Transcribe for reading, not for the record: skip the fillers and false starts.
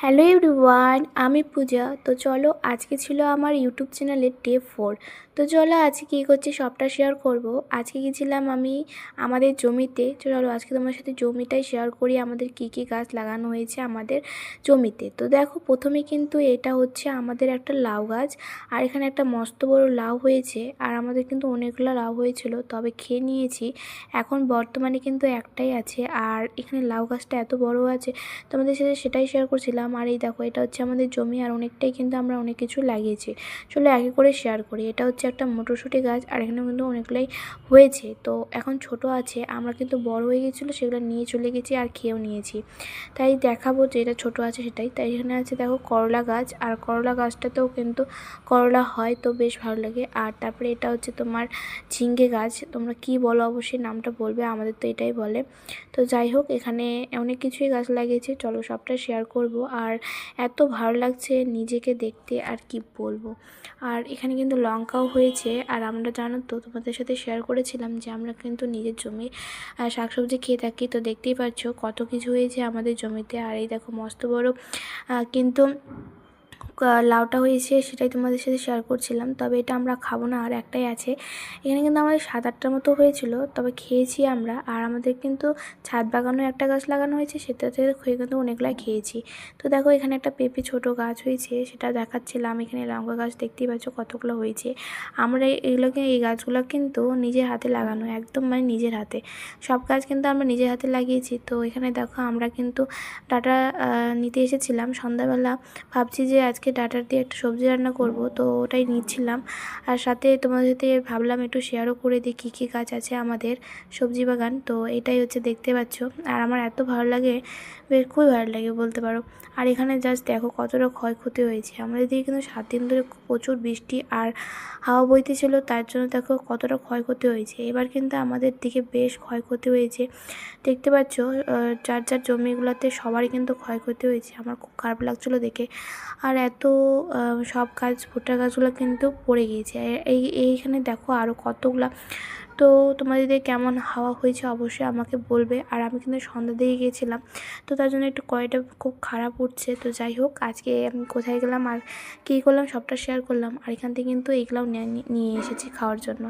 Hello everyone, আমি পূজা। তো চলো, আজকে ছিল আমার ইউটিউব চ্যানেলের ডে 4। তো চলো আজকে কী করছি সবটা শেয়ার করব। আজকে গেছিলাম আমি আমাদের জমিতে। চলো আজকে তোমার সাথে জমিটাই শেয়ার করি, আমাদের কী কী গাছ লাগানো হয়েছে আমাদের জমিতে। তো দেখো, প্রথমে কিন্তু এটা হচ্ছে আমাদের একটা লাউ গাছ, আর এখানে একটা মস্ত বড় লাউ হয়েছে। আর আমাদের কিন্তু অনেকগুলো লাউ হয়েছিল, তবে খেয়ে নিয়েছি। এখন বর্তমানে কিন্তু একটাই আছে। আর এখানে লাউ গাছটা এত বড় আছে, তোমাদের সাথে সেটাই শেয়ার করছিলাম। আর এই দেখো, এটা হচ্ছে আমাদের জমি, আর অনেকটাই কিন্তু আমরা অনেক কিছু লাগিয়েছি। চলো আগে করে শেয়ার করি। এটা হচ্ছে একটা মটরশুঁটি গাছ, আর এখানে কিন্তু অনেকগুলাই হয়েছে। তো এখন ছোট আছে, আমরা কিন্তু বড় হয়ে গেছিলো, সেগুলো নিয়ে চলে গেছি আর খেয়েও নিয়েছি। তাই দেখাবো যে এটা ছোট আছে সেটাই। তাই এখানে আছে দেখো করলা গাছ, আর করলা গাছটাতেও কিন্তু করলা হয়, তো বেশ ভালো লাগে। আর তারপরে এটা হচ্ছে তোমার ঝিঙ্গে গাছ, তোমরা কি বলো অবশ্যই নামটা বলবে, আমাদের তো এটাই বলে। তো যাই হোক, এখানে অনেক কিছুই গাছ লাগিয়েছে, চলো সবটা শেয়ার করব। আর এত ভালো লাগছে নিজেকে দেখতে, আর কি বলবো। আর এখানে কিন্তু লঙ্কাও হয়েছে। আর আমরা জানো তো, তোমাদের সাথে শেয়ার করেছিলাম যে আমরা কিন্তু নিজের জমি শাকসবজি খেয়ে থাকি। তো দেখতেই পাচ্ছ কত কিছু হয়েছে আমাদের জমিতে। আর এই দেখো মস্ত বড় কিন্তু লাউটা হয়েছে, সেটাই তোমাদের সাথে শেয়ার করছিলাম। তবে এটা আমরা খাবো না, আর একটাই আছে। এখানে কিন্তু আমাদের 7-8টার মতো হয়েছিল, তবে খেয়েছি আমরা। আর আমাদের কিন্তু ছাদ বাগানও একটা গাছ লাগানো হয়েছে, সেটাতে হয়ে কিন্তু অনেকগুলাই খেয়েছি। তো দেখো, এখানে একটা পেঁপে ছোট গাছ হয়েছে, সেটা দেখাচ্ছিলাম। এখানে লঙ্কা গাছ দেখতেই পাচ্ছ কতগুলো হয়েছে। আমরা এই গাছগুলো কিন্তু নিজের হাতে লাগানো, একদম মানে নিজের হাতে। সব গাছ কিন্তু আমরা নিজের হাতে লাগিয়েছি। তো এখানে দেখো, আমরা কিন্তু ডাঁটা নিতে এসেছিলাম সন্ধ্যাবেলা। ভাবছি যে আজকে ডাঁটা দিয়ে একটা সবজি রান্না করব, তো ওটাই নিচ্ছিলাম। আর সাথে তোমাদের সাথে ভাবলাম একটু শেয়ারও করে দিই কী কী গাছ আছে আমাদের সবজি বাগান। তো এটাই হচ্ছে দেখতে পাচ্ছ। আর আমার এত ভালো লাগে, বেশ খুবই ভালো লাগে বলতে পারো। আর এখানে জাস্ট দেখো কতটা ক্ষয়ক্ষতি হয়েছে। আমাদের দিকে কিন্তু 7 দিন ধরে প্রচুর বৃষ্টি আর হাওয়া বইতেছিল, তার জন্য দেখো কতটা ক্ষয়ক্ষতি হয়েছে। এবার কিন্তু আমাদের দিকে বেশ ক্ষয়ক্ষতি হয়েছে, দেখতে পাচ্ছ। যার যার জমিগুলোতে সবারই কিন্তু ক্ষয়ক্ষতি হয়েছে। আমার খুব খারাপ লাগছিলো দেখে। আর এত সব গাছ, ভুট্টা গাছগুলো কিন্তু পড়ে গিয়েছে। এইখানে দেখো আরও কতগুলা। তো তোমাদের কেমন হাওয়া হয়েছে অবশ্যই আমাকে বলবে। আর আমি কিন্তু সন্ধ্যা দিয়ে গিয়েছিলাম, তো তার জন্য একটু কয়টা খুব খারাপ উঠছে। তো যাই হোক, আজকে আমি কোথায় গেলাম আর কী করলাম সবটা শেয়ার করলাম। আর এখান থেকে কিন্তু এইগুলাও নিয়ে এসেছি খাওয়ার জন্য।